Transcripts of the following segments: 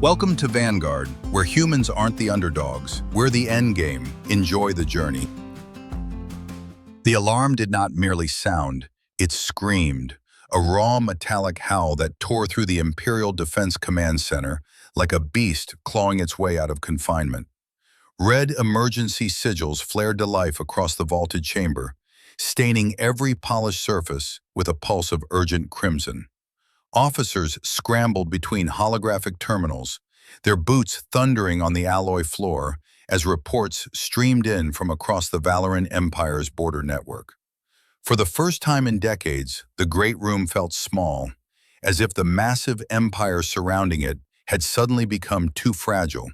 Welcome to Vanguard, where humans aren't the underdogs. We're the endgame. Enjoy the journey. The alarm did not merely sound, it screamed, a raw metallic howl that tore through the Imperial Defense Command Center like a beast clawing its way out of confinement. Red emergency sigils flared to life across the vaulted chamber, staining every polished surface with a pulse of urgent crimson. Officers scrambled between holographic terminals, their boots thundering on the alloy floor as reports streamed in from across the Valoran Empire's border network. For the first time in decades, the Great Room felt small, as if the massive empire surrounding it had suddenly become too fragile,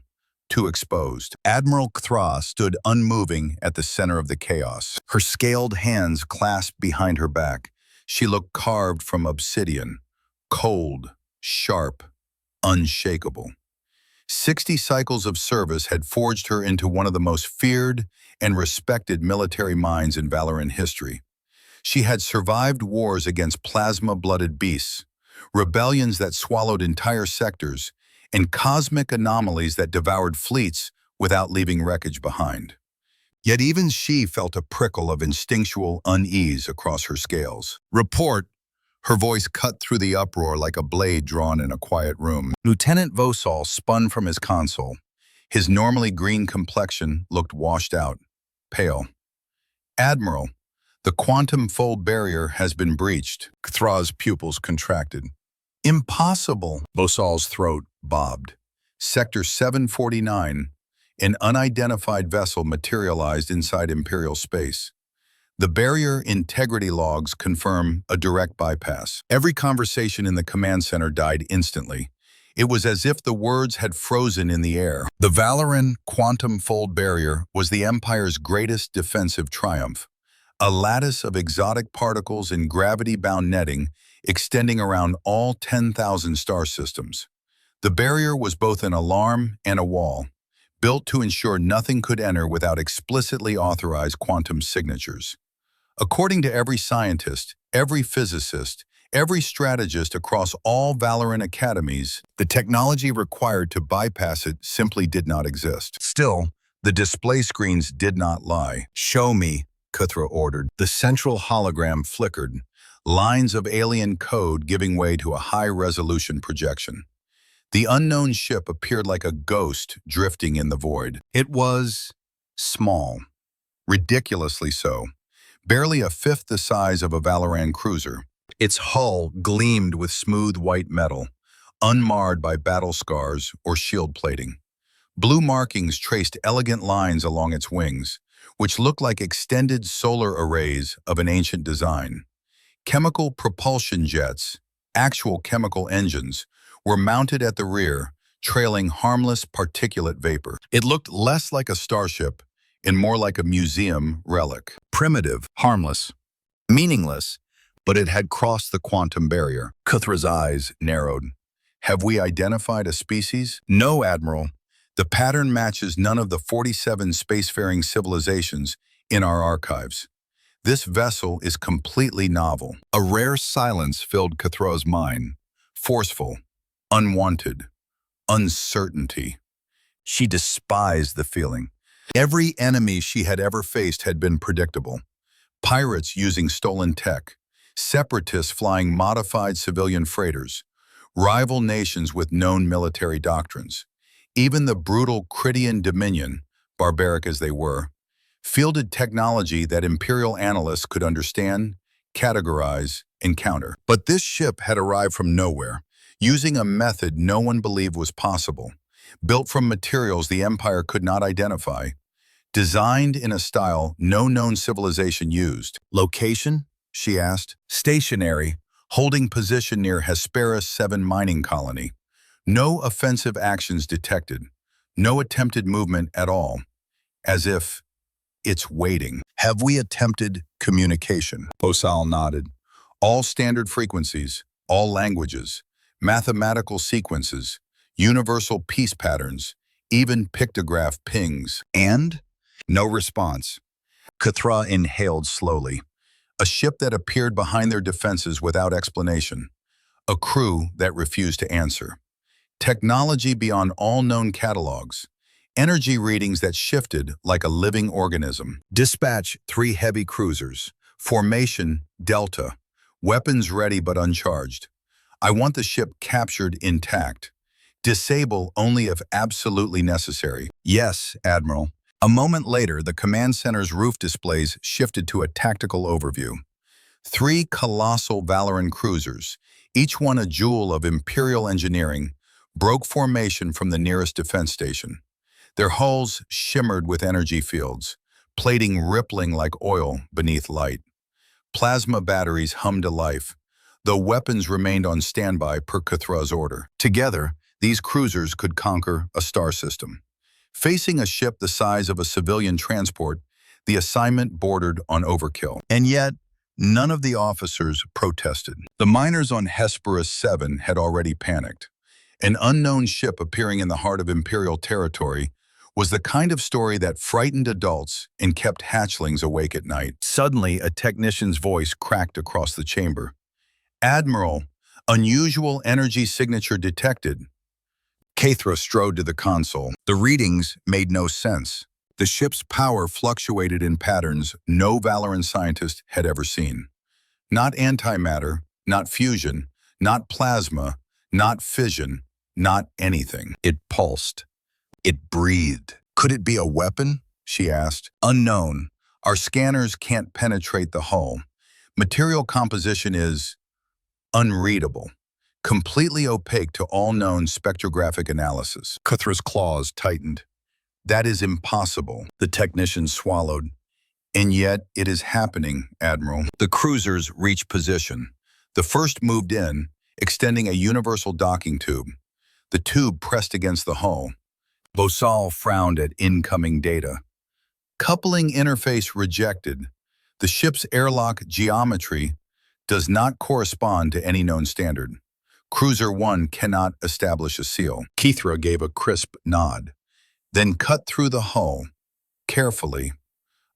too exposed. Admiral Kthra stood unmoving at the center of the chaos. Her scaled hands clasped behind her back. She looked carved from obsidian. Cold, sharp, unshakable. 60 cycles of service had forged her into one of the most feared and respected military minds in Valoran history. She had survived wars against plasma-blooded beasts, rebellions that swallowed entire sectors, and cosmic anomalies that devoured fleets without leaving wreckage behind. Yet even she felt a prickle of instinctual unease across her scales. "Report." Her voice cut through the uproar like a blade drawn in a quiet room. Lieutenant Vosal spun from his console. His normally green complexion looked washed out, pale. "Admiral, the quantum fold barrier has been breached." Kthra's pupils contracted. "Impossible." Vosal's throat bobbed. Sector 749, an unidentified vessel materialized inside Imperial space. The barrier integrity logs confirm a direct bypass. Every conversation in the command center died instantly. It was as if the words had frozen in the air. The Valoran quantum fold barrier was the Empire's greatest defensive triumph, a lattice of exotic particles in gravity-bound netting extending around all 10,000 star systems. The barrier was both an alarm and a wall, built to ensure nothing could enter without explicitly authorized quantum signatures. According to every scientist, every physicist, every strategist across all Valoran academies, the technology required to bypass it simply did not exist. Still, the display screens did not lie. "Show me," Kthra ordered. The central hologram flickered, lines of alien code giving way to a high-resolution projection. The unknown ship appeared like a ghost drifting in the void. It was small, ridiculously so. Barely a fifth the size of a Valoran cruiser. Its hull gleamed with smooth white metal, unmarred by battle scars or shield plating. Blue markings traced elegant lines along its wings, which looked like extended solar arrays of an ancient design. Chemical propulsion jets, actual chemical engines, were mounted at the rear, trailing harmless particulate vapor. It looked less like a starship and more like a museum relic. Primitive, harmless, meaningless, but it had crossed the quantum barrier. Kthra's eyes narrowed. "Have we identified a species?" "No, Admiral. The pattern matches none of the 47 spacefaring civilizations in our archives. This vessel is completely novel." A rare silence filled Kthra's mind. Forceful, unwanted, uncertainty. She despised the feeling. Every enemy she had ever faced had been predictable. Pirates using stolen tech, separatists flying modified civilian freighters, rival nations with known military doctrines. Even the brutal Critian Dominion, barbaric as they were, fielded technology that Imperial analysts could understand, categorize, and counter. But this ship had arrived from nowhere, using a method no one believed was possible. Built from materials the Empire could not identify, designed in a style no known civilization used. "Location?" she asked. "Stationary, holding position near Hesperus 7 mining colony. No offensive actions detected, no attempted movement at all, as if it's waiting." "Have we attempted communication?" Vosal nodded. "All standard frequencies, all languages, mathematical sequences, universal peace patterns, even pictograph pings." "And?" No response. Kthra inhaled slowly. A ship that appeared behind their defenses without explanation. A crew that refused to answer. Technology beyond all known catalogs. Energy readings that shifted like a living organism. Dispatch 3 heavy cruisers. Formation Delta. Weapons ready but uncharged. I want the ship captured intact. Disable only if absolutely necessary. Yes, Admiral. A moment later, the command center's roof displays shifted to a tactical overview. 3 colossal Valoran cruisers, each one a jewel of Imperial engineering, broke formation from the nearest defense station. Their hulls shimmered with energy fields, plating rippling like oil beneath light. Plasma batteries hummed to life, though weapons remained on standby per Cathra's order. Together, these cruisers could conquer a star system. Facing a ship the size of a civilian transport, the assignment bordered on overkill. And yet, none of the officers protested. The miners on Hesperus 7 had already panicked. An unknown ship appearing in the heart of Imperial territory was the kind of story that frightened adults and kept hatchlings awake at night. Suddenly, a technician's voice cracked across the chamber. Admiral, unusual energy signature detected. Cathra strode to the console. The readings made no sense. The ship's power fluctuated in patterns no Valoran scientist had ever seen. Not antimatter, not fusion, not plasma, not fission, not anything. It pulsed. It breathed. Could it be a weapon? She asked. Unknown. Our scanners can't penetrate the hull. Material composition is unreadable. Completely opaque to all known spectrographic analysis. Cathra's claws tightened. That is impossible, the technician swallowed. And yet, it is happening, Admiral. The cruisers reached position. The first moved in, extending a universal docking tube. The tube pressed against the hull. Bosal frowned at incoming data. Coupling interface rejected. The ship's airlock geometry does not correspond to any known standard. Cruiser 1 cannot establish a seal. Cathra gave a crisp nod, then cut through the hull, carefully.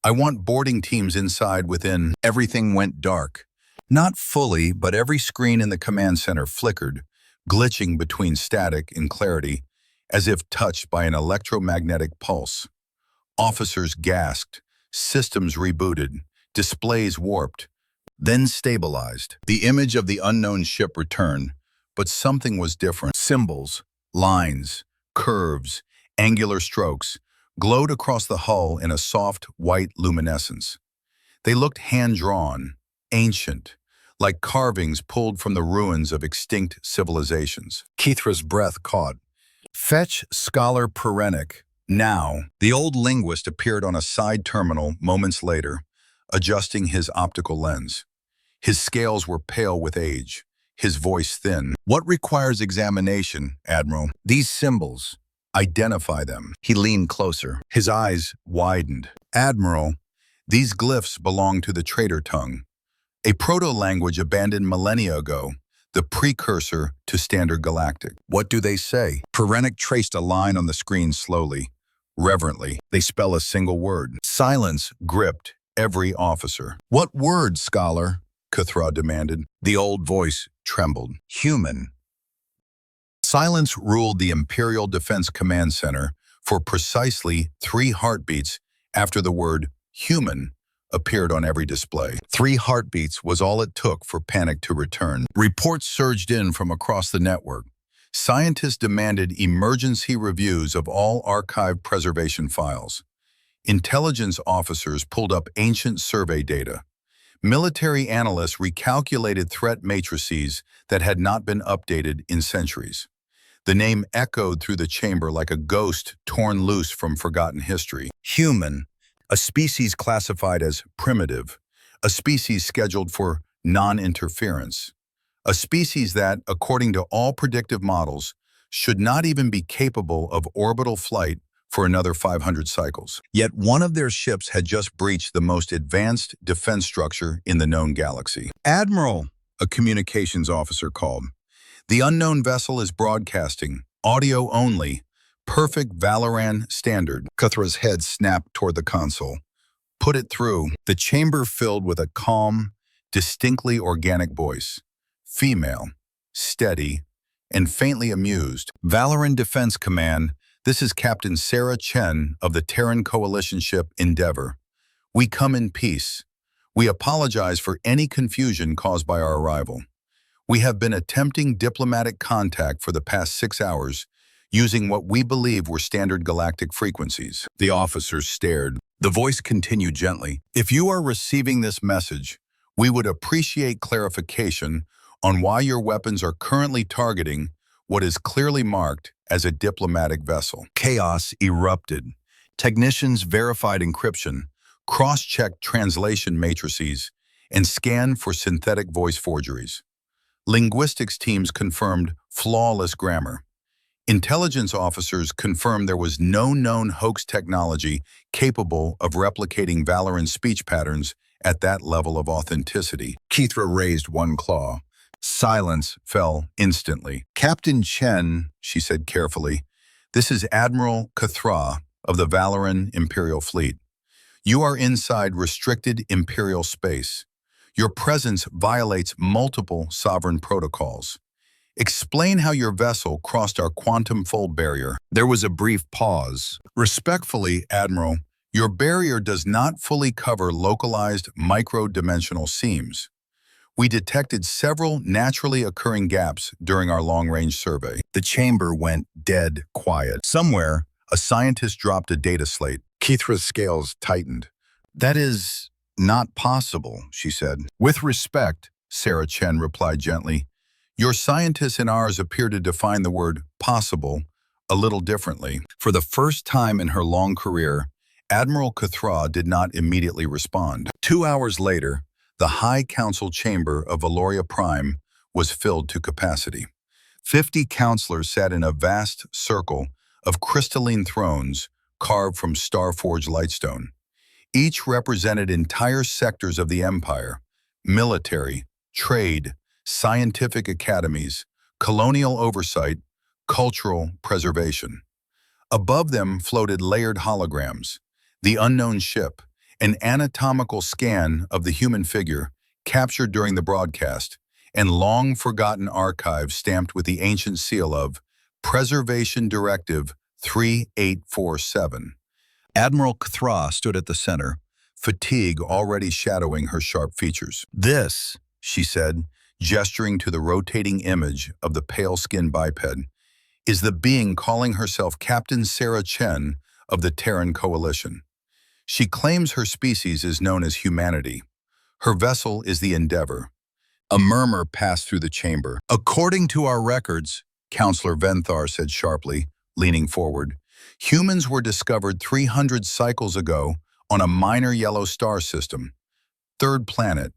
I want boarding teams inside within. Everything went dark. Not fully, but every screen in the command center flickered, glitching between static and clarity, as if touched by an electromagnetic pulse. Officers gasped, systems rebooted, displays warped, then stabilized. The image of the unknown ship returned, but something was different. Symbols, lines, curves, angular strokes glowed across the hull in a soft, white luminescence. They looked hand-drawn, ancient, like carvings pulled from the ruins of extinct civilizations. Cathra's breath caught. Fetch Scholar Perenic. Now, the old linguist appeared on a side terminal moments later, adjusting his optical lens. His scales were pale with age, his voice thin. What requires examination, Admiral? These symbols. Identify them. He leaned closer. His eyes widened. Admiral, these glyphs belong to the traitor tongue, a proto-language abandoned millennia ago, the precursor to Standard Galactic. What do they say? Perenic traced a line on the screen slowly, reverently. They spell a single word. Silence gripped every officer. What word, Scholar? Cathra demanded. The old voice trembled. Human. Silence ruled the Imperial Defense Command Center for precisely 3 heartbeats after the word human appeared on every display. 3 heartbeats was all it took for panic to return. Reports surged in from across the network. Scientists demanded emergency reviews of all archive preservation files. Intelligence officers pulled up ancient survey data. Military analysts recalculated threat matrices that had not been updated in centuries. The name echoed through the chamber like a ghost torn loose from forgotten history. Human, a species classified as primitive, a species scheduled for non-interference, a species that, according to all predictive models, should not even be capable of orbital flight for another 500 cycles. Yet one of their ships had just breached the most advanced defense structure in the known galaxy. Admiral, a communications officer called. The unknown vessel is broadcasting, audio only, perfect Valoran standard. Cathra's head snapped toward the console. Put it through. The chamber filled with a calm, distinctly organic voice. Female, steady, and faintly amused. Valoran Defense Command, this is Captain Sarah Chen of the Terran Coalition ship Endeavor. We come in peace. We apologize for any confusion caused by our arrival. We have been attempting diplomatic contact for the past 6 hours, using what we believe were standard galactic frequencies. The officers stared. The voice continued gently. If you are receiving this message, we would appreciate clarification on why your weapons are currently targeting what is clearly marked as a diplomatic vessel. Chaos erupted. Technicians verified encryption, cross-checked translation matrices, and scanned for synthetic voice forgeries. Linguistics teams confirmed flawless grammar. Intelligence officers confirmed there was no known hoax technology capable of replicating Valoran's speech patterns at that level of authenticity. Kithra raised one claw. Silence fell instantly. Captain Chen, she said carefully, this is Admiral Kithra of the Valoran Imperial Fleet. You are inside restricted Imperial space. Your presence violates multiple sovereign protocols. Explain how your vessel crossed our quantum fold barrier. There was a brief pause. Respectfully, Admiral, your barrier does not fully cover localized micro-dimensional seams. We detected several naturally occurring gaps during our long-range survey. The chamber went dead quiet. Somewhere, a scientist dropped a data slate. Kithra's scales tightened. That is not possible, she said. With respect, Sarah Chen replied gently, your scientists and ours appear to define the word possible a little differently. For the first time in her long career, Admiral Kithra did not immediately respond. 2 hours later, the High Council chamber of Valoria Prime was filled to capacity. 50 counselors sat in a vast circle of crystalline thrones carved from star-forged lightstone. Each represented entire sectors of the empire: military, trade, scientific academies, colonial oversight, cultural preservation. Above them floated layered holograms, the unknown ship, an anatomical scan of the human figure captured during the broadcast, and long-forgotten archives stamped with the ancient seal of Preservation Directive 3847. Admiral Kithra stood at the center, fatigue already shadowing her sharp features. This, she said, gesturing to the rotating image of the pale-skinned biped, is the being calling herself Captain Sarah Chen of the Terran Coalition. She claims her species is known as humanity. Her vessel is the Endeavor. A murmur passed through the chamber. According to our records, Counselor Venthar said sharply, leaning forward, humans were discovered 300 cycles ago on a minor yellow star system. Third planet,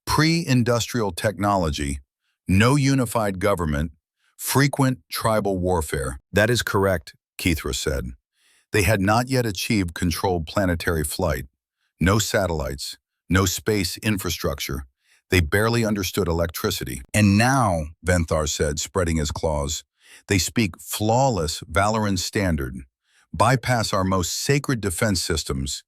pre-industrial technology, no unified government, frequent tribal warfare. That is correct, Kithra said. They had not yet achieved controlled planetary flight. No satellites, no space infrastructure. They barely understood electricity. And now, Venthar said, spreading his claws, they speak flawless Valoran standard, bypass our most sacred defense systems,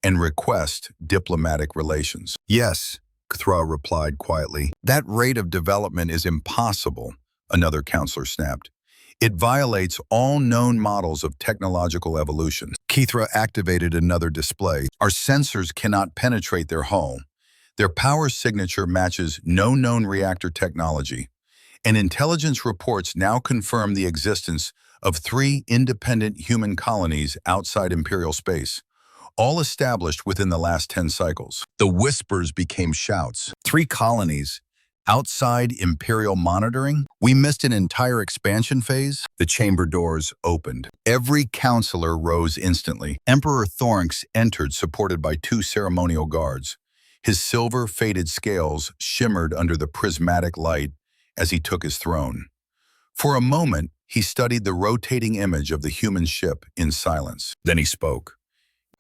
and request diplomatic relations. Yes, Kithra replied quietly. That rate of development is impossible, another counselor snapped. It violates all known models of technological evolution. Kithra activated another display. Our sensors cannot penetrate their hull. Their power signature matches no known reactor technology. And intelligence reports now confirm the existence of 3 independent human colonies outside Imperial space, all established within the last 10 cycles. The whispers became shouts. 3 colonies outside Imperial monitoring? We missed an entire expansion phase? The chamber doors opened. Every counselor rose instantly. Emperor Thorinx entered, supported by 2 ceremonial guards. His silver faded scales shimmered under the prismatic light as he took his throne. For a moment, he studied the rotating image of the human ship in silence. Then he spoke.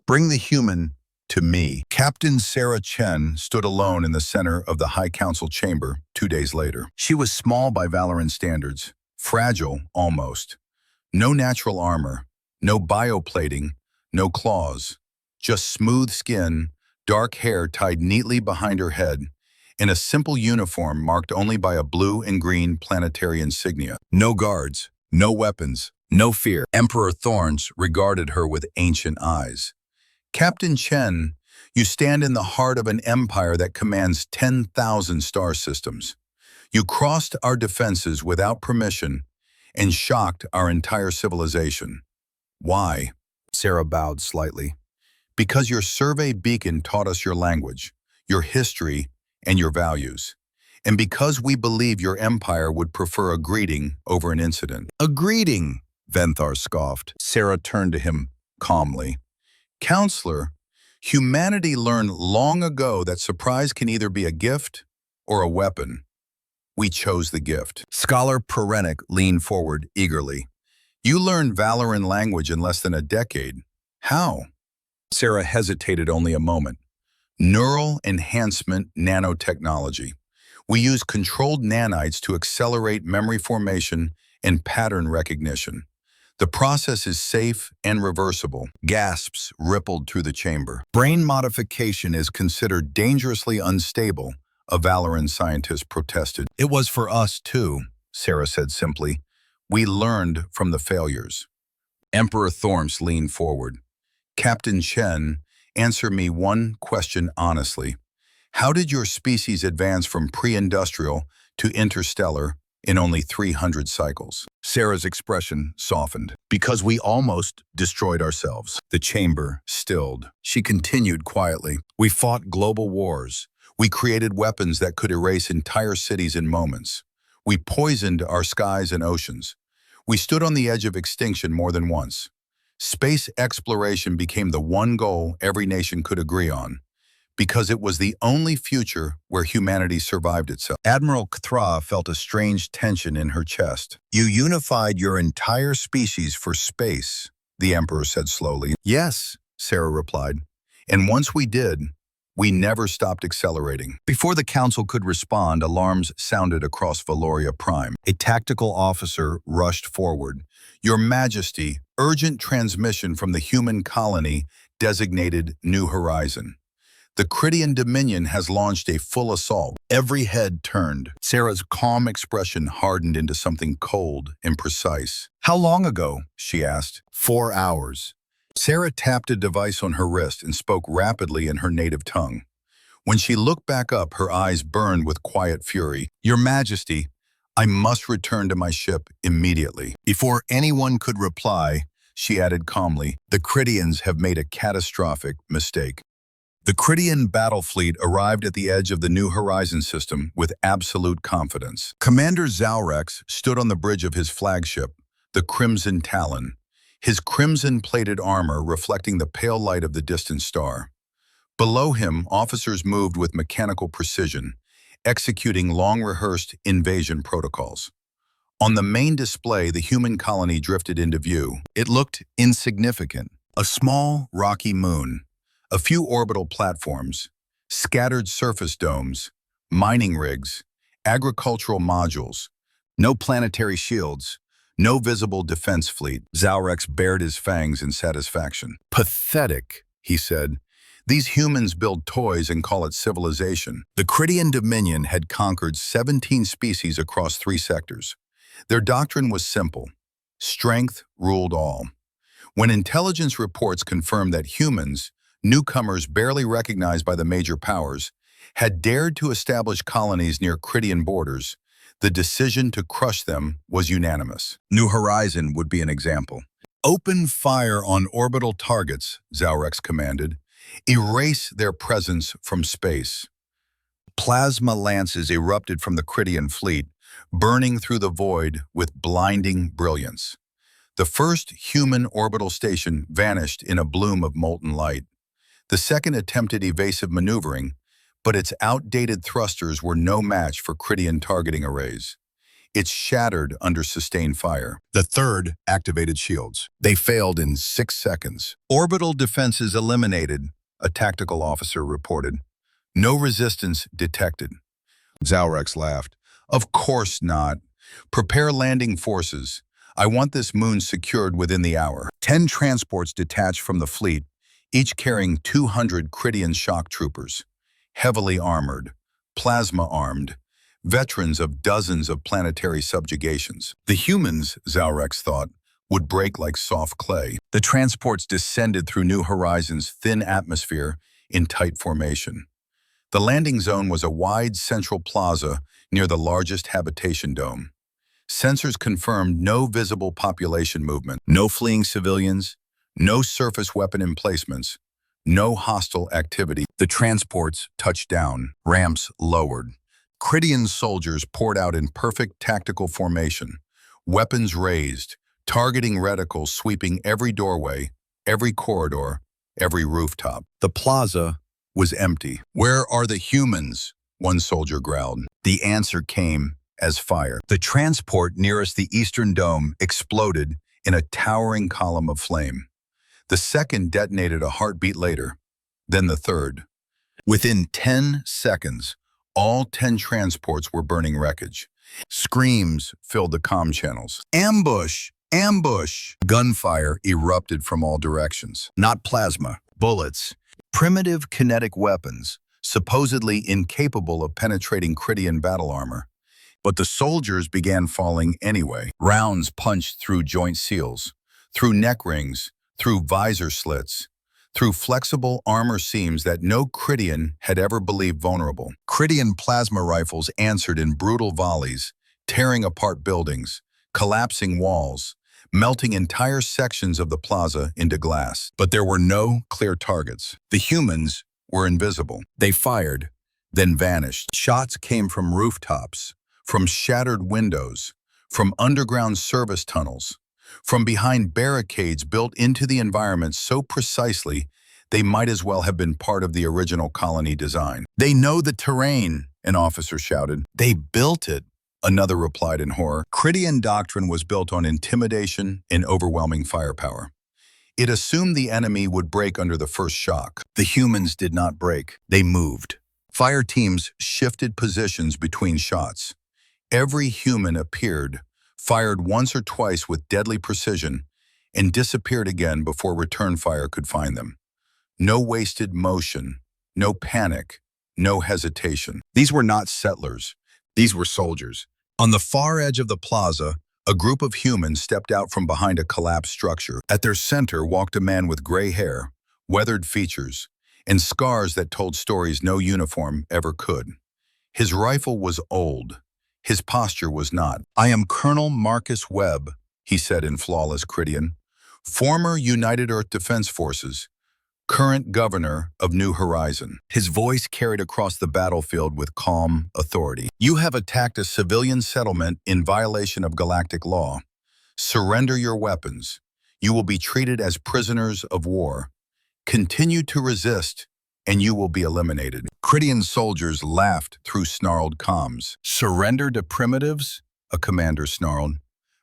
Bring the human to me. Captain Sarah Chen stood alone in the center of the High Council chamber 2 days later. She was small by Valoran standards, fragile almost. No natural armor, no bioplating, no claws, just smooth skin, dark hair tied neatly behind her head, in a simple uniform marked only by a blue and green planetary insignia. No guards, no weapons, no fear. Emperor Thorns regarded her with ancient eyes. Captain Chen, you stand in the heart of an empire that commands 10,000 star systems. You crossed our defenses without permission and shocked our entire civilization. Why? Sarah bowed slightly. Because your survey beacon taught us your language, your history, and your values. And because we believe your empire would prefer a greeting over an incident. A greeting, Venthar scoffed. Sarah turned to him calmly. Counselor, humanity learned long ago that surprise can either be a gift or a weapon. We chose the gift. Scholar Perenic leaned forward eagerly. You learned valor and language in less than a decade. How? Sarah hesitated only a moment. Neural enhancement nanotechnology. We use controlled nanites to accelerate memory formation and pattern recognition. The process is safe and reversible. Gasps rippled through the chamber. Brain modification is considered dangerously unstable, a Valoran scientist protested. It was for us too, Sarah said simply. We learned from the failures. Emperor Thorms leaned forward. Captain Chen, answer me one question honestly. How did your species advance from pre-industrial to interstellar in only 300 cycles? Sarah's expression softened. Because we almost destroyed ourselves. The chamber stilled. She continued quietly. We fought global wars. We created weapons that could erase entire cities in moments. We poisoned our skies and oceans. We stood on the edge of extinction more than once. Space exploration became the one goal every nation could agree on, because it was the only future where humanity survived itself. Admiral Kthra felt a strange tension in her chest. You unified your entire species for space, the Emperor said slowly. Yes, Sarah replied. And once we did, we never stopped accelerating. Before the Council could respond, alarms sounded across Valoria Prime. A tactical officer rushed forward. Your Majesty, urgent transmission from the human colony designated New Horizon. The Cridian Dominion has launched a full assault. Every head turned. Sarah's calm expression hardened into something cold and precise. How long ago? She asked. 4 hours. Sarah tapped a device on her wrist and spoke rapidly in her native tongue. When she looked back up, her eyes burned with quiet fury. Your Majesty, I must return to my ship immediately. Before anyone could reply, she added calmly, the Cridians have made a catastrophic mistake. The Cridian battle fleet arrived at the edge of the New Horizon system with absolute confidence. Commander Zalrex stood on the bridge of his flagship, the Crimson Talon, his crimson-plated armor reflecting the pale light of the distant star. Below him, officers moved with mechanical precision, executing long-rehearsed invasion protocols. On the main display, the human colony drifted into view. It looked insignificant. A small, rocky moon, a few orbital platforms, scattered surface domes, mining rigs, agricultural modules, no planetary shields, no visible defense fleet. Zalrex bared his fangs in satisfaction. Pathetic, he said. These humans build toys and call it civilization. The Cridian Dominion had conquered 17 species across 3 sectors. Their doctrine was simple. Strength ruled all. When intelligence reports confirmed that humans, newcomers barely recognized by the major powers, had dared to establish colonies near Cridian borders, the decision to crush them was unanimous. New Horizon would be an example. Open fire on orbital targets, Zalrex commanded. Erase their presence from space. Plasma lances erupted from the Cridian fleet, burning through the void with blinding brilliance. The first human orbital station vanished in a bloom of molten light. The second attempted evasive maneuvering, but its outdated thrusters were no match for Cridian targeting arrays. It shattered under sustained fire. The third activated shields. They failed in 6 seconds. Orbital defenses eliminated, a tactical officer reported. No resistance detected. Zalrex laughed. Of course not. Prepare landing forces. I want this moon secured within the hour. 10 transports detached from the fleet, each carrying 200 Cridian shock troopers. Heavily armored, plasma-armed, veterans of dozens of planetary subjugations. The humans, Zaurex thought, would break like soft clay. The transports descended through New Horizons' thin atmosphere in tight formation. The landing zone was a wide central plaza near the largest habitation dome. Sensors confirmed no visible population movement, no fleeing civilians, no surface weapon emplacements, no hostile activity. The transports touched down, ramps lowered. Krydian soldiers poured out in perfect tactical formation, weapons raised, targeting reticles sweeping every doorway, every corridor, every rooftop. The plaza was empty. "Where are the humans?" one soldier growled. The answer came as fire. The transport nearest the eastern dome exploded in a towering column of flame. The second detonated a heartbeat later, then the third. Within 10 seconds, all 10 transports were burning wreckage. Screams filled the comm channels. "Ambush! Ambush!" Gunfire erupted from all directions. Not plasma, bullets. Primitive kinetic weapons, supposedly incapable of penetrating Krydian battle armor. But the soldiers began falling anyway. Rounds punched through joint seals, through neck rings, through visor slits, through flexible armor seams that no Krydian had ever believed vulnerable. Krydian plasma rifles answered in brutal volleys, tearing apart buildings, collapsing walls, melting entire sections of the plaza into glass. But there were no clear targets. The humans were invisible. They fired, then vanished. Shots came from rooftops, from shattered windows, from underground service tunnels, from behind barricades built into the environment so precisely they might as well have been part of the original colony design. "They know the terrain," an officer shouted. "They built it," another replied in horror. Krydian doctrine was built on intimidation and overwhelming firepower. It assumed the enemy would break under the first shock. The humans did not break. They moved. Fire teams shifted positions between shots. Every human appeared, fired once or twice with deadly precision, and disappeared again before return fire could find them. No wasted motion, no panic, no hesitation. These were not settlers. These were soldiers. On the far edge of the plaza, a group of humans stepped out from behind a collapsed structure. At their center walked a man with gray hair, weathered features, and scars that told stories no uniform ever could. His rifle was old. His posture was not. "I am Colonel Marcus Webb," he said in flawless Krydian, "former United Earth Defense Forces, current governor of New Horizon." His voice carried across the battlefield with calm authority. "You have attacked a civilian settlement in violation of galactic law. Surrender your weapons. You will be treated as prisoners of war. Continue to resist, and you will be eliminated." Krydian soldiers laughed through snarled comms. "Surrender to primitives?" a commander snarled.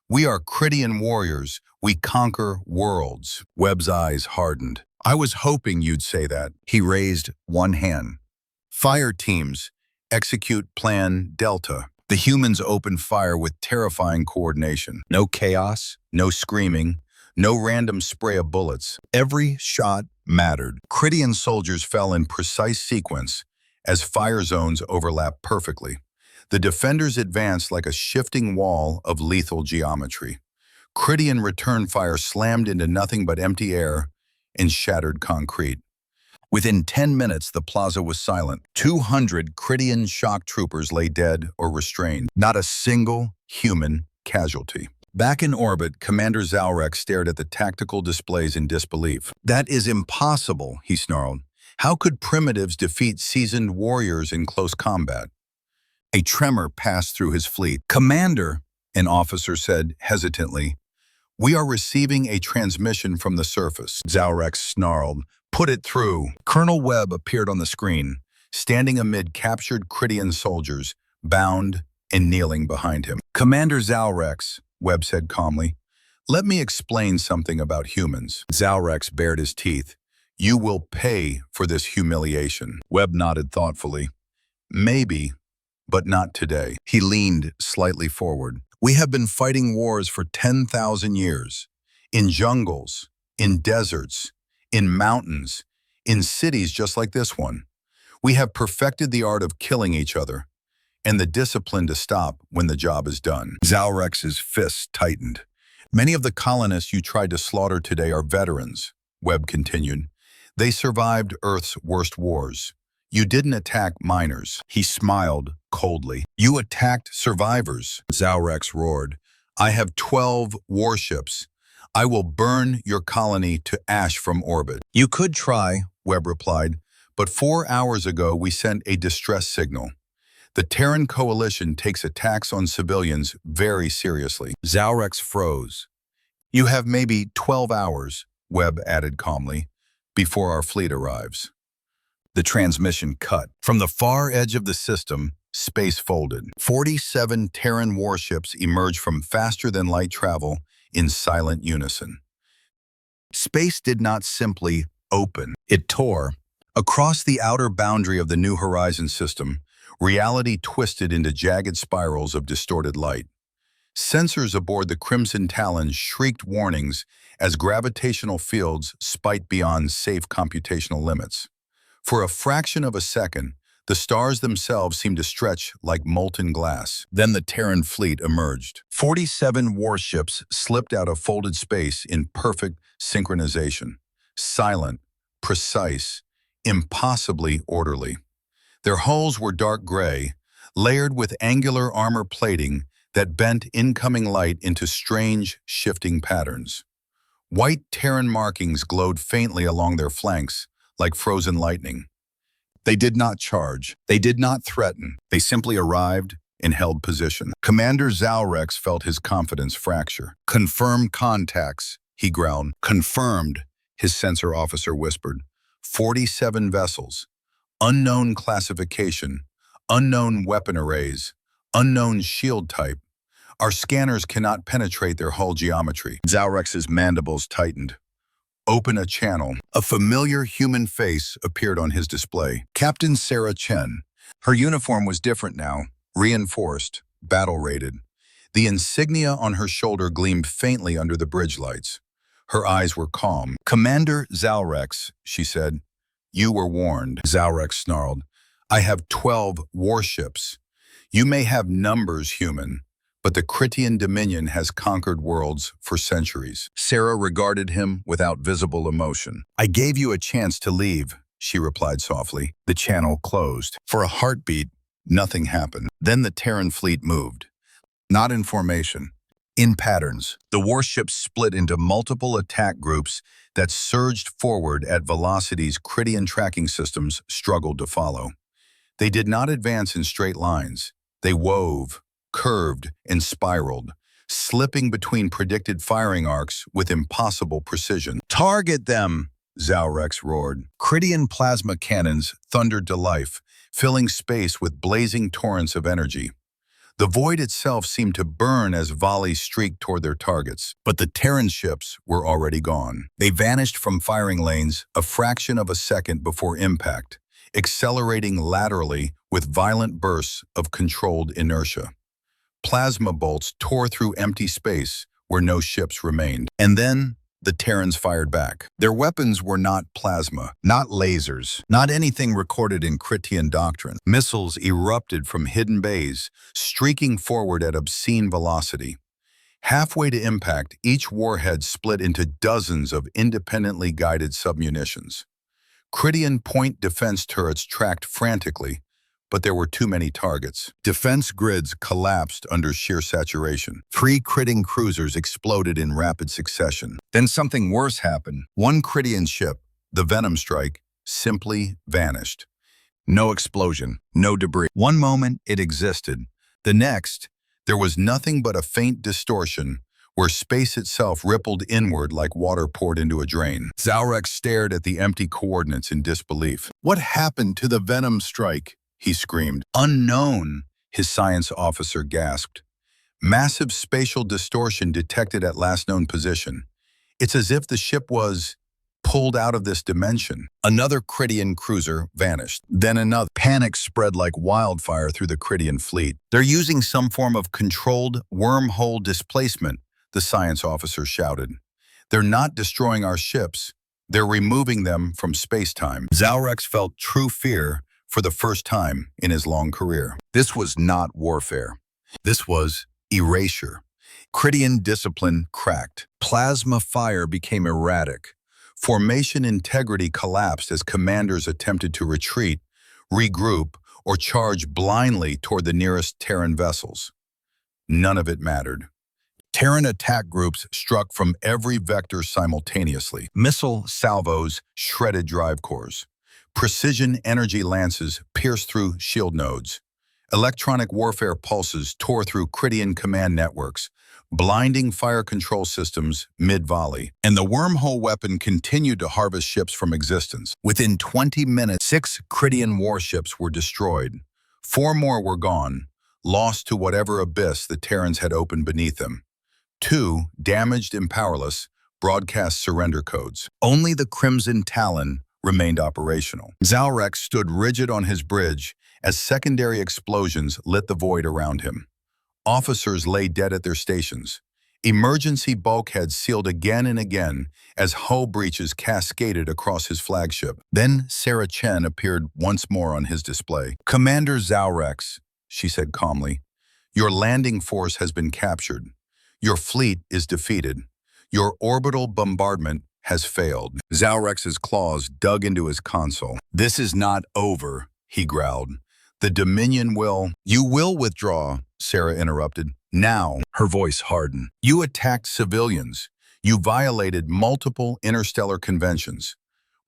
"We are Krydian warriors. We conquer worlds." Webb's eyes hardened. "I was hoping you'd say that." He raised one hand. "Fire teams, execute Plan Delta." The humans opened fire with terrifying coordination. No chaos, no screaming, no random spray of bullets. Every shot mattered. Krydian soldiers fell in precise sequence as fire zones overlapped perfectly. The defenders advanced like a shifting wall of lethal geometry. Krydian return fire slammed into nothing but empty air and shattered concrete. Within 10 minutes, the plaza was silent. 200 Krydian shock troopers lay dead or restrained. Not a single human casualty. Back in orbit, Commander Zaurex stared at the tactical displays in disbelief. "That is impossible," he snarled. "How could primitives defeat seasoned warriors in close combat?" A tremor passed through his fleet. "Commander," an officer said hesitantly, "we are receiving a transmission from the surface." Zaurex snarled, "Put it through." Colonel Webb appeared on the screen, standing amid captured Krydian soldiers, bound and kneeling behind him. "Commander Zaurex," Webb said calmly, "let me explain something about humans." Zaurex bared his teeth. "You will pay for this humiliation." Webb nodded thoughtfully. "Maybe, but not today." He leaned slightly forward. "We have been fighting wars for 10,000 years. In jungles, in deserts, in mountains, in cities just like this one. We have perfected the art of killing each other and the discipline to stop when the job is done. Zalrex's fists tightened. Many of the colonists you tried to slaughter today are veterans, Webb continued. They survived Earth's worst wars. You didn't attack miners. He smiled coldly. You attacked survivors, Zalrex roared. I have 12 warships. I will burn your colony to ash from orbit. You could try, Webb replied, but 4 hours ago we sent a distress signal. The Terran coalition takes attacks on civilians very seriously. Zalrex froze. You have maybe 12 hours, Webb added calmly, before our fleet arrives. The transmission cut. From the far edge of the system, space folded. 47 Terran warships emerged from faster-than-light travel in silent unison. Space did not simply open. It tore. Across the outer boundary of the New Horizon system, reality twisted into jagged spirals of distorted light. Sensors aboard the Crimson Talon shrieked warnings as gravitational fields spiked beyond safe computational limits. For a fraction of a second, the stars themselves seemed to stretch like molten glass. Then the Terran fleet emerged. 47 warships slipped out of folded space in perfect synchronization. Silent, precise, impossibly orderly. Their hulls were dark gray, layered with angular armor plating that bent incoming light into strange, shifting patterns. White Terran markings glowed faintly along their flanks, like frozen lightning. They did not charge. They did not threaten. They simply arrived and held position. Commander Zalrex felt his confidence fracture. Confirmed contacts, he growled. Confirmed, his sensor officer whispered. 47 vessels. Unknown classification. Unknown weapon arrays. Unknown shield type. Our scanners cannot penetrate their hull geometry. Zalrex's mandibles tightened. Open a channel. A familiar human face appeared on his display. Captain Sarah Chen. Her uniform was different now, reinforced, battle-rated. The insignia on her shoulder gleamed faintly under the bridge lights. Her eyes were calm. Commander Zalrex, she said. You were warned. Zalrex snarled. I have 12 warships. You may have numbers, human, but the Critian Dominion has conquered worlds for centuries. Sarah regarded him without visible emotion. I gave you a chance to leave, she replied softly. The channel closed. For a heartbeat, nothing happened. Then the Terran fleet moved. Not in formation, in patterns. The warships split into multiple attack groups that surged forward at velocities Critian tracking systems struggled to follow. They did not advance in straight lines. They wove, curved, and spiraled, slipping between predicted firing arcs with impossible precision. Target them, Zalrex roared. Critian plasma cannons thundered to life, filling space with blazing torrents of energy. The void itself seemed to burn as volleys streaked toward their targets, but the Terran ships were already gone. They vanished from firing lanes a fraction of a second before impact, accelerating laterally with violent bursts of controlled inertia. Plasma bolts tore through empty space where no ships remained. And then the Terrans fired back. Their weapons were not plasma, not lasers, not anything recorded in Critian doctrine. Missiles erupted from hidden bays, streaking forward at obscene velocity. Halfway to impact, each warhead split into dozens of independently guided submunitions. Critian point defense turrets tracked frantically, but there were too many targets. Defense grids collapsed under sheer saturation. 3 Critian cruisers exploded in rapid succession. Then something worse happened. One Critian ship, the Venom Strike, simply vanished. No explosion, no debris. One moment it existed. The next, there was nothing but a faint distortion where space itself rippled inward like water poured into a drain. Zalrex stared at the empty coordinates in disbelief. What happened to the Venom Strike? He screamed. Unknown, his science officer gasped. Massive spatial distortion detected at last known position. It's as if the ship was pulled out of this dimension. Another Critian cruiser vanished. Then another. Panic spread like wildfire through the Critian fleet. They're using some form of controlled wormhole displacement, the science officer shouted. They're not destroying our ships. They're removing them from space-time. Zalrex felt true fear for the first time in his long career. This was not warfare. This was erasure. Critian discipline cracked. Plasma fire became erratic. Formation integrity collapsed as commanders attempted to retreat, regroup, or charge blindly toward the nearest Terran vessels. None of it mattered. Terran attack groups struck from every vector simultaneously. Missile salvos shredded drive cores. Precision energy lances pierced through shield nodes. Electronic warfare pulses tore through Critian command networks, blinding fire control systems mid-volley. And the wormhole weapon continued to harvest ships from existence. Within 20 minutes, 6 Critian warships were destroyed. 4 more were gone, lost to whatever abyss the Terrans had opened beneath them. 2, damaged and powerless, broadcast surrender codes. Only the Crimson Talon remained operational. Zalrex stood rigid on his bridge as secondary explosions lit the void around him. Officers lay dead at their stations. Emergency bulkheads sealed again and again as hull breaches cascaded across his flagship. Then Sarah Chen appeared once more on his display. "Commander Zalrex," she said calmly, "your landing force has been captured. Your fleet is defeated. Your orbital bombardment has failed." Zalrex's claws dug into his console. "This is not over," he growled. "The Dominion will—" "You will withdraw," Sarah interrupted. "Now." Her voice hardened. "You attacked civilians. You violated multiple interstellar conventions.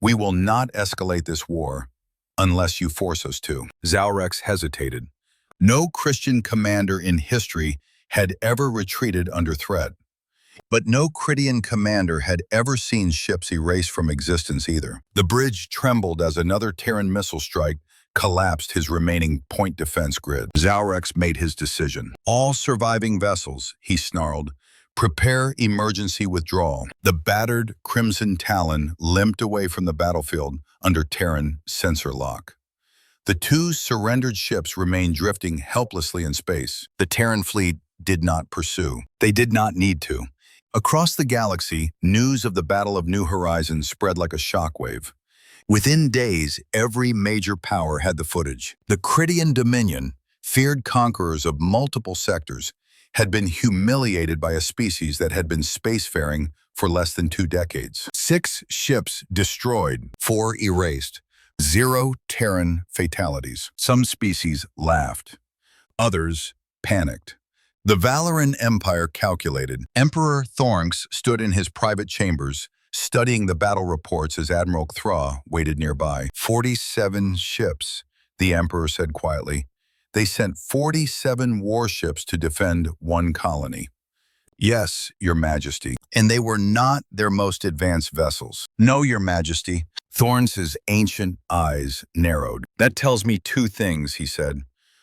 We will not escalate this war unless you force us to." Zalrex hesitated. No Christian commander in history had ever retreated under threat. But no Critian commander had ever seen ships erased from existence either. The bridge trembled as another Terran missile strike collapsed his remaining point defense grid. Zalrex made his decision. "All surviving vessels," he snarled, "prepare emergency withdrawal." The battered Crimson Talon limped away from the battlefield under Terran sensor lock. The 2 surrendered ships remained drifting helplessly in space. The Terran fleet did not pursue. They did not need to. Across the galaxy, news of the Battle of New Horizons spread like a shockwave. Within days, every major power had the footage. The Critian Dominion, feared conquerors of multiple sectors, had been humiliated by a species that had been spacefaring for less than 2 decades. 6 ships destroyed, 4 erased, 0 Terran fatalities. Some species laughed. Others panicked. The Valoran Empire calculated. Emperor Thornks stood in his private chambers, studying the battle reports as Admiral Thra waited nearby. 47 ships, the Emperor said quietly. They sent 47 warships to defend 1 colony. "Yes, Your Majesty. And they were not their most advanced vessels." "No, Your Majesty." Thorns' ancient eyes narrowed. "That tells me 2 things," he said.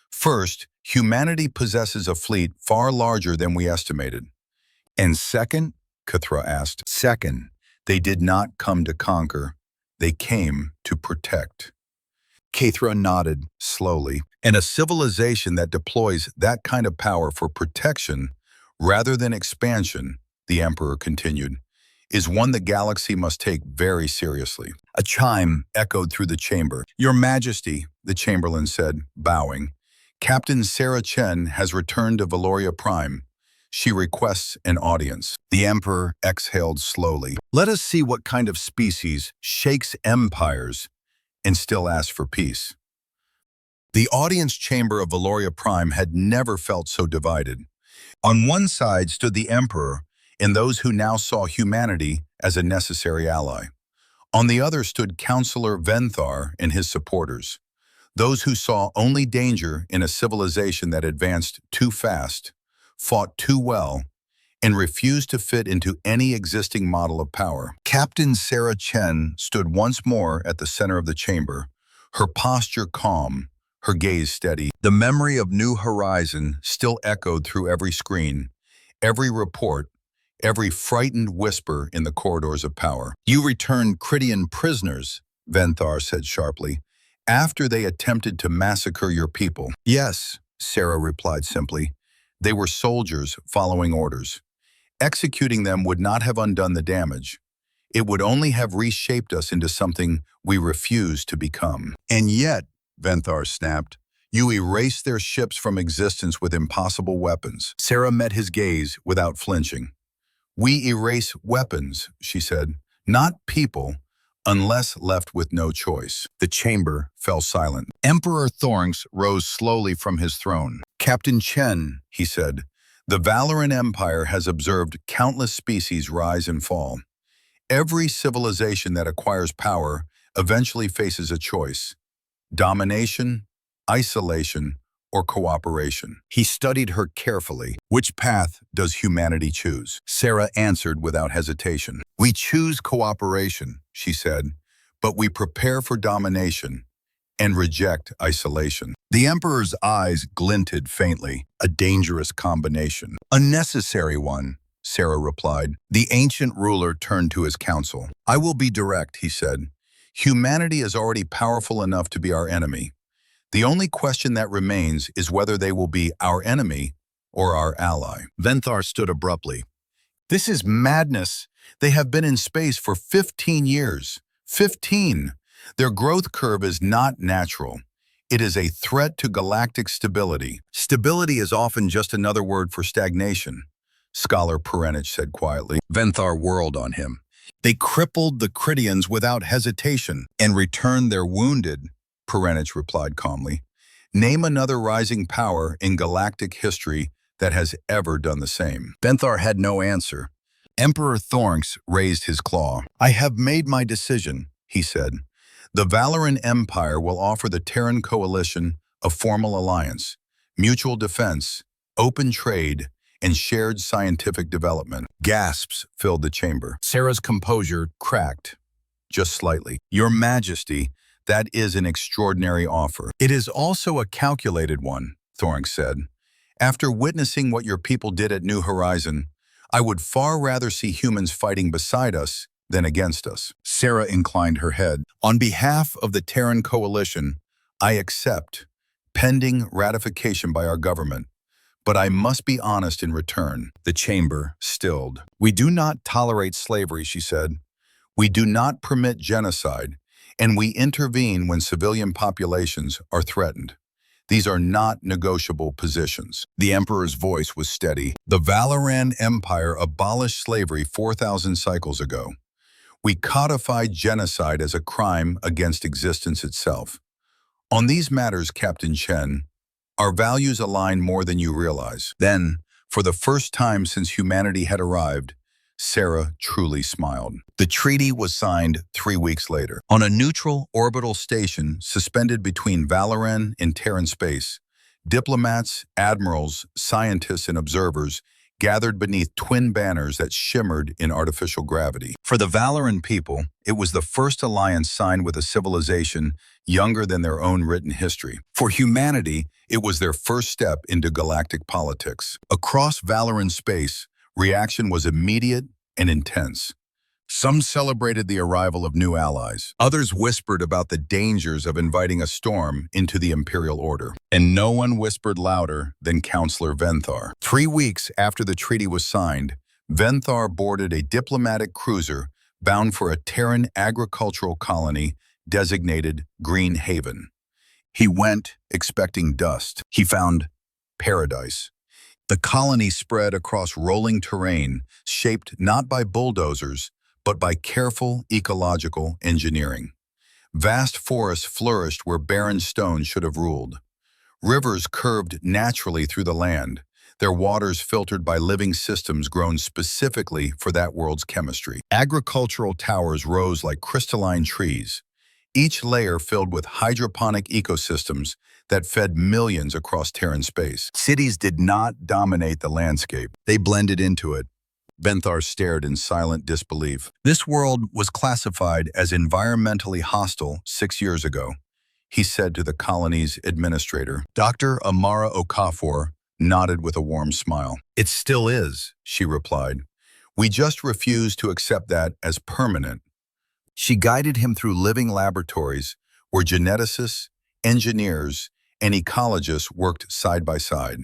"First, humanity possesses a fleet far larger than we estimated." "And second?" Cathra asked. "Second, they did not come to conquer. They came to protect." Cathra nodded slowly. "And a civilization that deploys that kind of power for protection rather than expansion," the Emperor continued, "is one the galaxy must take very seriously." A chime echoed through the chamber. "Your Majesty," the Chamberlain said, bowing, "Captain Sarah Chen has returned to Valoria Prime. She requests an audience." The Emperor exhaled slowly. "Let us see what kind of species shakes empires and still asks for peace." The audience chamber of Valoria Prime had never felt so divided. On one side stood the Emperor and those who now saw humanity as a necessary ally. On the other stood Counselor Venthar and his supporters, those who saw only danger in a civilization that advanced too fast, fought too well, and refused to fit into any existing model of power. Captain Sarah Chen stood once more at the center of the chamber, her posture calm, her gaze steady. The memory of New Horizon still echoed through every screen, every report, every frightened whisper in the corridors of power. "You returned Critian prisoners," Venthar said sharply, "after they attempted to massacre your people." "Yes," Sarah replied simply. "They were soldiers following orders. Executing them would not have undone the damage. It would only have reshaped us into something we refused to become." "And yet," Venthar snapped. You erased their ships from existence with impossible weapons. Sarah met his gaze without flinching. We erase weapons, she said, not people, unless left with no choice. The chamber fell silent. Emperor Thornks rose slowly from his throne. Captain Chen, he said, the Valoran Empire has observed countless species rise and fall. Every civilization that acquires power eventually faces a choice: domination, isolation, or cooperation. He studied her carefully. Which path does humanity choose? Sarah answered without hesitation. We choose cooperation, she said, but we prepare for domination and reject isolation. The Emperor's eyes glinted faintly. A dangerous combination. A necessary one, Sarah replied. The ancient ruler turned to his council. I will be direct, he said. Humanity is already powerful enough to be our enemy. The only question that remains is whether they will be our enemy or our ally. Venthar stood abruptly. This is madness. They have been in space for 15 years. 15! Their growth curve is not natural. It is a threat to galactic stability. Stability is often just another word for stagnation, Scholar Perenich said quietly. Venthar whirled on him. They crippled the Critians without hesitation and returned their wounded, Perenich replied calmly. Name another rising power in galactic history that has ever done the same. Venthar had no answer. Emperor Thornks raised his claw. I have made my decision, he said. The Valoran Empire will offer the Terran Coalition a formal alliance, mutual defense, open trade, and shared scientific development. Gasps filled the chamber. Sarah's composure cracked, just slightly. Your Majesty, that is an extraordinary offer. It is also a calculated one, Thornks said. After witnessing what your people did at New Horizon, I would far rather see humans fighting beside us than against us. Sarah inclined her head. On behalf of the Terran Coalition, I accept, pending ratification by our government. But I must be honest in return. The chamber stilled. We do not tolerate slavery, she said. We do not permit genocide, and we intervene when civilian populations are threatened. These are not negotiable positions. The Emperor's voice was steady. The Valoran Empire abolished slavery 4,000 cycles ago. We codified genocide as a crime against existence itself. On these matters, Captain Chen, our values align more than you realize. Then, for the first time since humanity had arrived, Sarah truly smiled. The treaty was signed 3 weeks later. On a neutral orbital station suspended between Valoran and Terran space, diplomats, admirals, scientists, and observers gathered beneath twin banners that shimmered in artificial gravity. For the Valoran people, it was the first alliance signed with a civilization younger than their own written history. For humanity, it was their first step into galactic politics. Across Valoran space, reaction was immediate and intense. Some celebrated the arrival of new allies. Others whispered about the dangers of inviting a storm into the Imperial Order. And no one whispered louder than Counselor Venthar. 3 weeks after the treaty was signed, Venthar boarded a diplomatic cruiser bound for a Terran agricultural colony designated Green Haven. He went expecting dust. He found paradise. The colony spread across rolling terrain, shaped not by bulldozers, but by careful ecological engineering. Vast forests flourished where barren stones should have ruled. Rivers curved naturally through the land, their waters filtered by living systems grown specifically for that world's chemistry. Agricultural towers rose like crystalline trees, each layer filled with hydroponic ecosystems that fed millions across Terran space. Cities did not dominate the landscape. They blended into it. Venthar stared in silent disbelief. This world was classified as environmentally hostile 6 years ago, he said to the colony's administrator. Dr. Amara Okafor nodded with a warm smile. It still is, she replied. We just refuse to accept that as permanent. She guided him through living laboratories where geneticists, engineers, and ecologists worked side by side.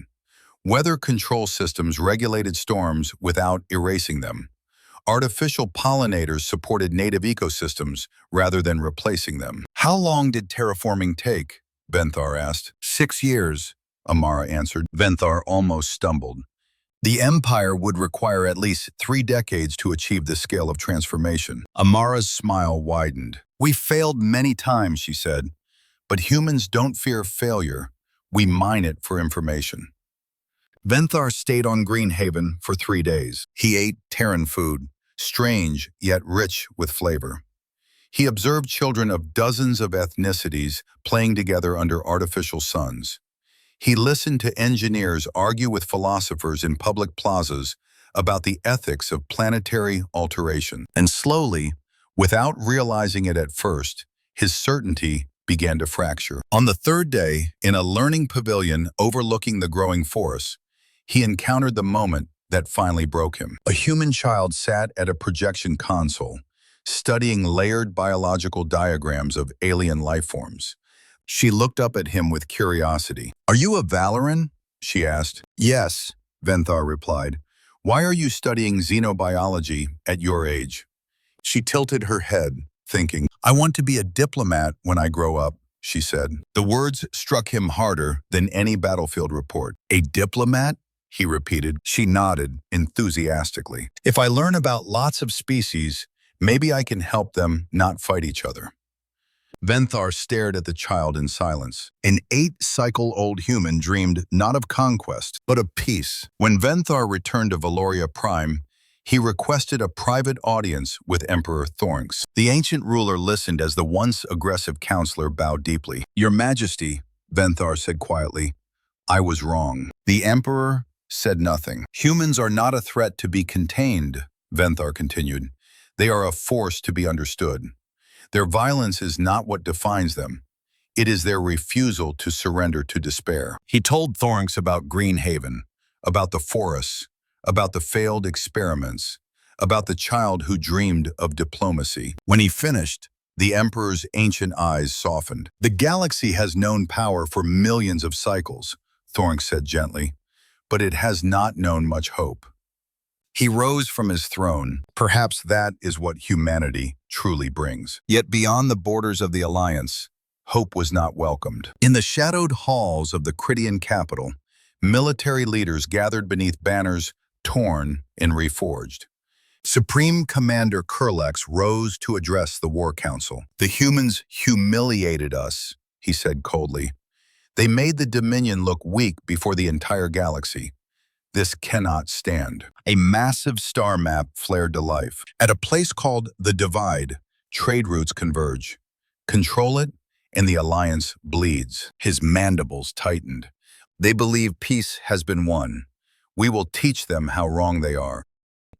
Weather control systems regulated storms without erasing them. Artificial pollinators supported native ecosystems rather than replacing them. How long did terraforming take? Venthar asked. 6 years, Amara answered. Venthar almost stumbled. The Empire would require at least 3 decades to achieve this scale of transformation. Amara's smile widened. We failed many times, she said, but humans don't fear failure. We mine it for information. Venthar stayed on Greenhaven for 3 days. He ate Terran food, strange yet rich with flavor. He observed children of dozens of ethnicities playing together under artificial suns. He listened to engineers argue with philosophers in public plazas about the ethics of planetary alteration. And slowly, without realizing it at first, his certainty began to fracture. On the 3rd day, in a learning pavilion overlooking the growing forest, he encountered the moment that finally broke him. A human child sat at a projection console, studying layered biological diagrams of alien life forms. She looked up at him with curiosity. "Are you a Valoran?" she asked. "Yes," Venthar replied. "Why are you studying xenobiology at your age?" She tilted her head, thinking, "I want to be a diplomat when I grow up," she said. The words struck him harder than any battlefield report. "A diplomat?" he repeated. She nodded enthusiastically. "If I learn about lots of species, maybe I can help them not fight each other." Venthar stared at the child in silence. An 8-cycle-old human dreamed not of conquest, but of peace. When Venthar returned to Valoria Prime, he requested a private audience with Emperor Thornx. The ancient ruler listened as the once aggressive counselor bowed deeply. "Your Majesty," Venthar said quietly, "I was wrong." The Emperor said nothing. "Humans are not a threat to be contained," Venthar continued. "They are a force to be understood. Their violence is not what defines them. It is their refusal to surrender to despair." He told Thornx about Greenhaven, about the forests, about the failed experiments, about the child who dreamed of diplomacy. When he finished, the Emperor's ancient eyes softened. "The galaxy has known power for millions of cycles," Thornx said gently, "but it has not known much hope." He rose from his throne. Perhaps that is what humanity truly brings. Yet beyond the borders of the Alliance, hope was not welcomed. In the shadowed halls of the Cridian capital, military leaders gathered beneath banners torn and reforged. Supreme Commander Kurlex rose to address the War Council. "The humans humiliated us," he said coldly. "They made the Dominion look weak before the entire galaxy. This cannot stand." A massive star map flared to life. At a place called the Divide, trade routes converge. Control it, and the Alliance bleeds. His mandibles tightened. "They believe peace has been won. We will teach them how wrong they are."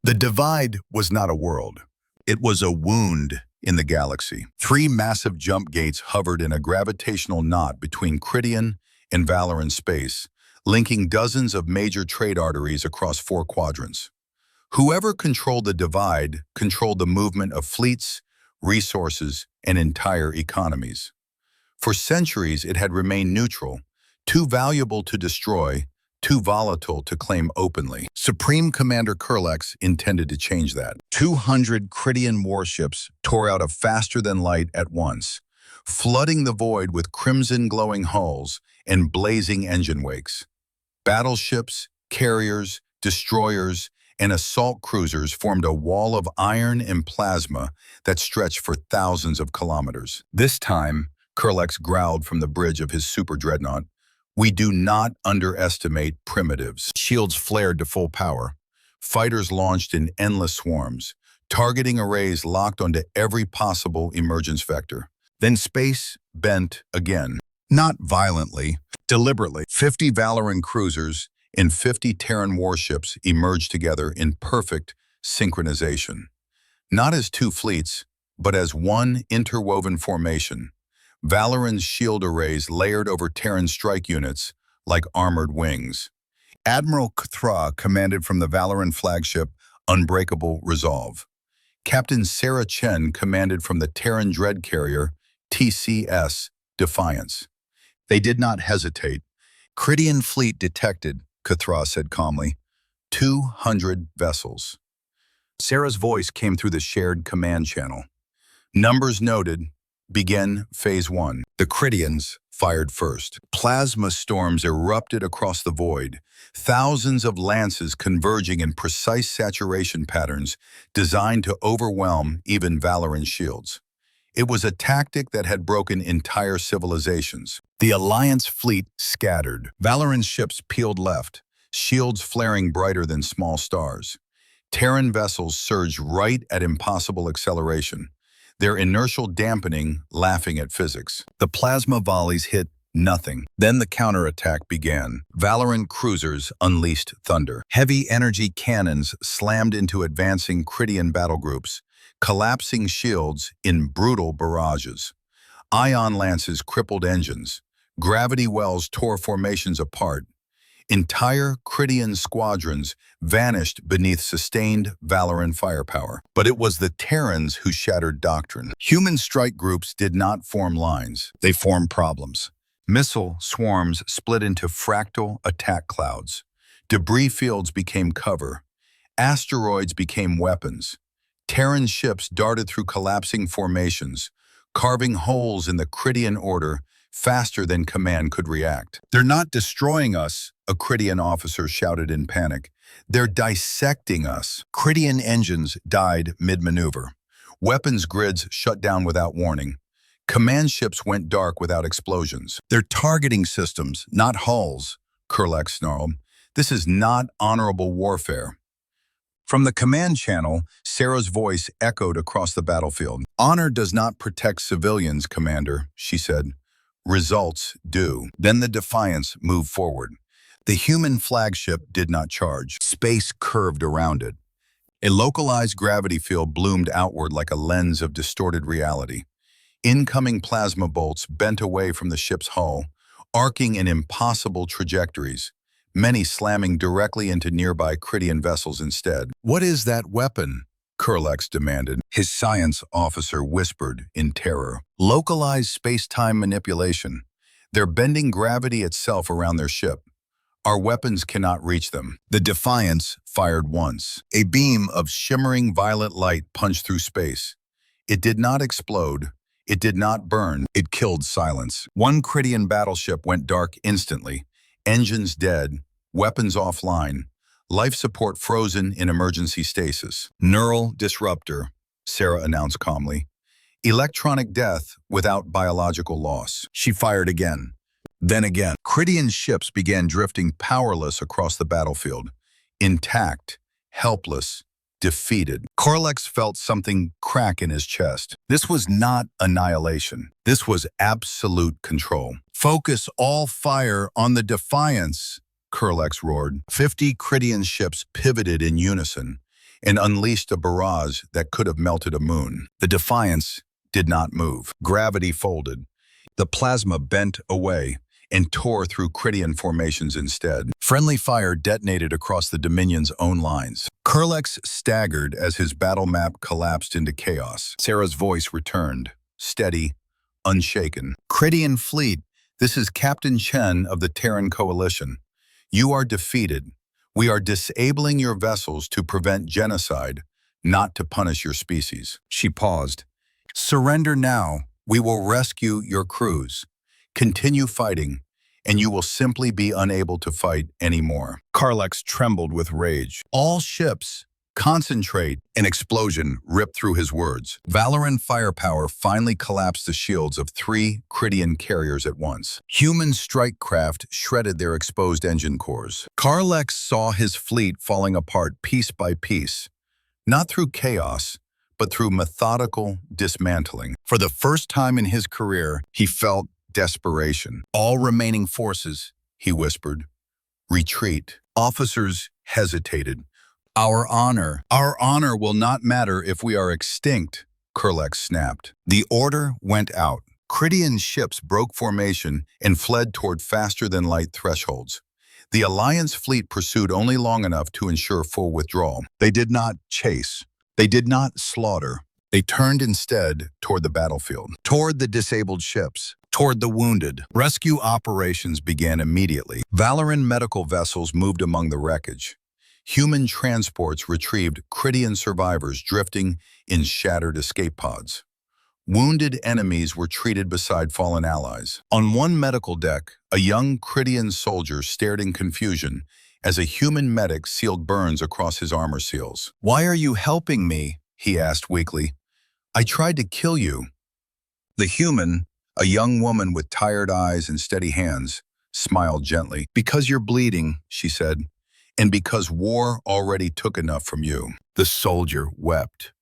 The Divide was not a world. It was a wound in the galaxy. 3 massive jump gates hovered in a gravitational knot between Cridian and Valoran space, linking dozens of major trade arteries across 4 quadrants. Whoever controlled the Divide controlled the movement of fleets, resources, and entire economies. For centuries, it had remained neutral, too valuable to destroy, too volatile to claim openly. Supreme Commander Kurlex intended to change that. 200 Cridian warships tore out of faster-than-light at once, flooding the void with crimson-glowing hulls and blazing engine wakes. Battleships, carriers, destroyers, and assault cruisers formed a wall of iron and plasma that stretched for thousands of kilometers. This time, Kurlex growled from the bridge of his super dreadnought, "We do not underestimate primitives." Shields flared to full power. Fighters launched in endless swarms, targeting arrays locked onto every possible emergence vector. Then space bent again. Not violently, deliberately. 50 Valoran cruisers and 50 Terran warships emerged together in perfect synchronization. Not as 2 fleets, but as one interwoven formation. Valoran's shield arrays layered over Terran strike units like armored wings. Admiral Kthra commanded from the Valoran flagship Unbreakable Resolve. Captain Sarah Chen commanded from the Terran dread carrier TCS Defiance. They did not hesitate. "Cridian fleet detected," Kthra said calmly. 200 vessels. Sarah's voice came through the shared command channel. "Numbers noted. Began Phase 1. The Critians fired first. Plasma storms erupted across the void, thousands of lances converging in precise saturation patterns designed to overwhelm even Valorant shields. It was a tactic that had broken entire civilizations. The Alliance fleet scattered. Valorant's ships peeled left, shields flaring brighter than small stars. Terran vessels surged right at impossible acceleration, their inertial dampening laughing at physics. The plasma volleys hit nothing. Then the counterattack began. Valorant cruisers unleashed thunder. Heavy energy cannons slammed into advancing Critian battle groups, collapsing shields in brutal barrages. Ion lances crippled engines. Gravity wells tore formations apart. Entire Critian squadrons vanished beneath sustained Valorant firepower. But it was the Terrans who shattered doctrine. Human strike groups did not form lines. They formed problems. Missile swarms split into fractal attack clouds. Debris fields became cover. Asteroids became weapons. Terran ships darted through collapsing formations, carving holes in the Critian order faster than command could react. "They're not destroying us," a Critian officer shouted in panic. "They're dissecting us." Critian engines died mid-maneuver. Weapons grids shut down without warning. Command ships went dark without explosions. "They're targeting systems, not hulls," Kurlek snarled. "This is not honorable warfare." From the command channel, Sarah's voice echoed across the battlefield. "Honor does not protect civilians, Commander," she said. "Results do." Then the Defiance moved forward. The human flagship did not charge. Space curved around it. A localized gravity field bloomed outward like a lens of distorted reality. Incoming plasma bolts bent away from the ship's hull, arcing in impossible trajectories, many slamming directly into nearby Critian vessels instead. "What is that weapon?" Kurlex demanded. His science officer whispered in terror. "Localized space-time manipulation. They're bending gravity itself around their ship. Our weapons cannot reach them." The Defiance fired once. A beam of shimmering violet light punched through space. It did not explode. It did not burn. It killed silence. One Critian battleship went dark instantly. Engines dead, weapons offline, life support frozen in emergency stasis. "Neural disruptor," Sarah announced calmly. "Electronic death without biological loss." She fired again. Then again. Critian ships began drifting powerless across the battlefield. Intact, helpless, defeated. Korlex felt something crack in his chest. This was not annihilation. This was absolute control. "Focus all fire on the Defiance," Kurlex roared. 50 Critian ships pivoted in unison and unleashed a barrage that could have melted a moon. The Defiance did not move. Gravity folded. The plasma bent away and tore through Critian formations instead. Friendly fire detonated across the Dominion's own lines. Kurlex staggered as his battle map collapsed into chaos. Sarah's voice returned, steady, unshaken. "Critian fleet, this is Captain Chen of the Terran Coalition. You are defeated. We are disabling your vessels to prevent genocide, not to punish your species." She paused. "Surrender now. We will rescue your crews. Continue fighting, and you will simply be unable to fight anymore." Karlex trembled with rage. "All ships, concentrate!" An explosion ripped through his words. Valorant firepower finally collapsed the shields of 3 Critian carriers at once. Human strike craft shredded their exposed engine cores. Karlex saw his fleet falling apart piece by piece, not through chaos, but through methodical dismantling. For the first time in his career, he felt desperation. "All remaining forces," he whispered, "retreat." Officers hesitated. Our honor will not matter if we are extinct," Kurlex snapped. The order went out. Critian ships broke formation and fled toward faster-than-light thresholds. The Alliance fleet pursued only long enough to ensure full withdrawal. They did not chase. They did not slaughter. They turned instead toward the battlefield, toward the disabled ships, toward the wounded. Rescue operations began immediately. Valorant medical vessels moved among the wreckage. Human transports retrieved Critian survivors drifting in shattered escape pods. Wounded enemies were treated beside fallen allies. On one medical deck, a young Cridian soldier stared in confusion as a human medic sealed burns across his armor seals. "Why are you helping me?" he asked weakly. "I tried to kill you." The human, a young woman with tired eyes and steady hands, smiled gently. "Because you're bleeding," she said, "and because war already took enough from you." The soldier wept.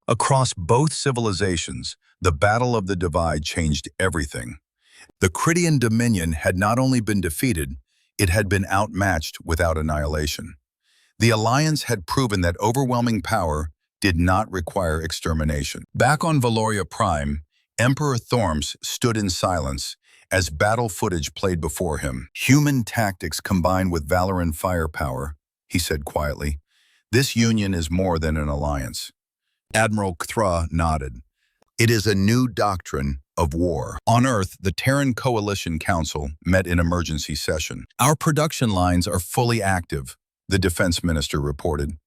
Across both civilizations, the Battle of the Divide changed everything. The Cridian Dominion had not only been defeated, it had been outmatched without annihilation. The Alliance had proven that overwhelming power did not require extermination. Back on Valoria Prime, Emperor Thorms stood in silence as battle footage played before him. "Human tactics combined with Valoran firepower," he said quietly. "This union is more than an alliance." Admiral Kthra nodded. "It is a new doctrine of war." On Earth, the Terran Coalition Council met in emergency session. "Our production lines are fully active," the defense minister reported.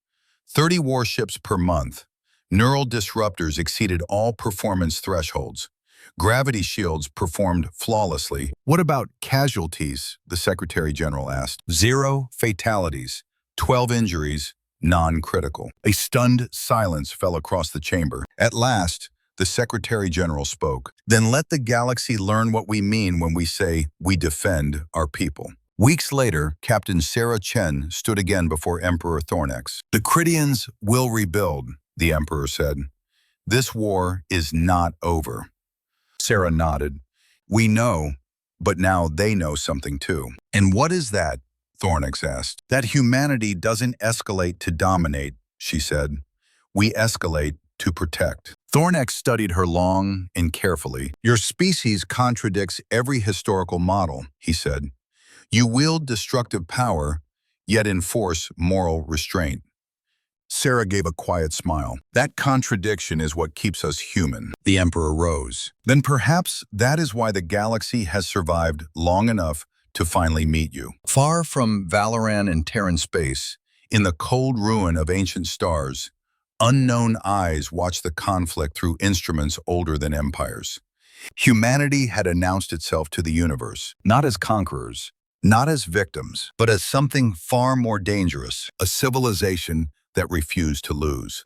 30 warships per month. Neural disruptors exceeded all performance thresholds. Gravity shields performed flawlessly. "What about casualties?" the Secretary General asked. "Zero fatalities, 12 injuries, non-critical." A stunned silence fell across the chamber. At last, the Secretary General spoke. "Then let the galaxy learn what we mean when we say we defend our people." Weeks later, Captain Sarah Chen stood again before Emperor Thornex. "The Cridians will rebuild," the Emperor said. "This war is not over." Sarah nodded. "We know, but now they know something too." "And what is that?" Thornex asked. "That humanity doesn't escalate to dominate," she said. "We escalate to protect." Thornex studied her long and carefully. "Your species contradicts every historical model," he said. "You wield destructive power, yet enforce moral restraint." Sarah gave a quiet smile. "That contradiction is what keeps us human." The Emperor rose. "Then perhaps that is why the galaxy has survived long enough to finally meet you." Far from Valoran and Terran space, in the cold ruin of ancient stars, unknown eyes watched the conflict through instruments older than empires. Humanity had announced itself to the universe, not as conquerors, not as victims, but as something far more dangerous, a civilization that refused to lose.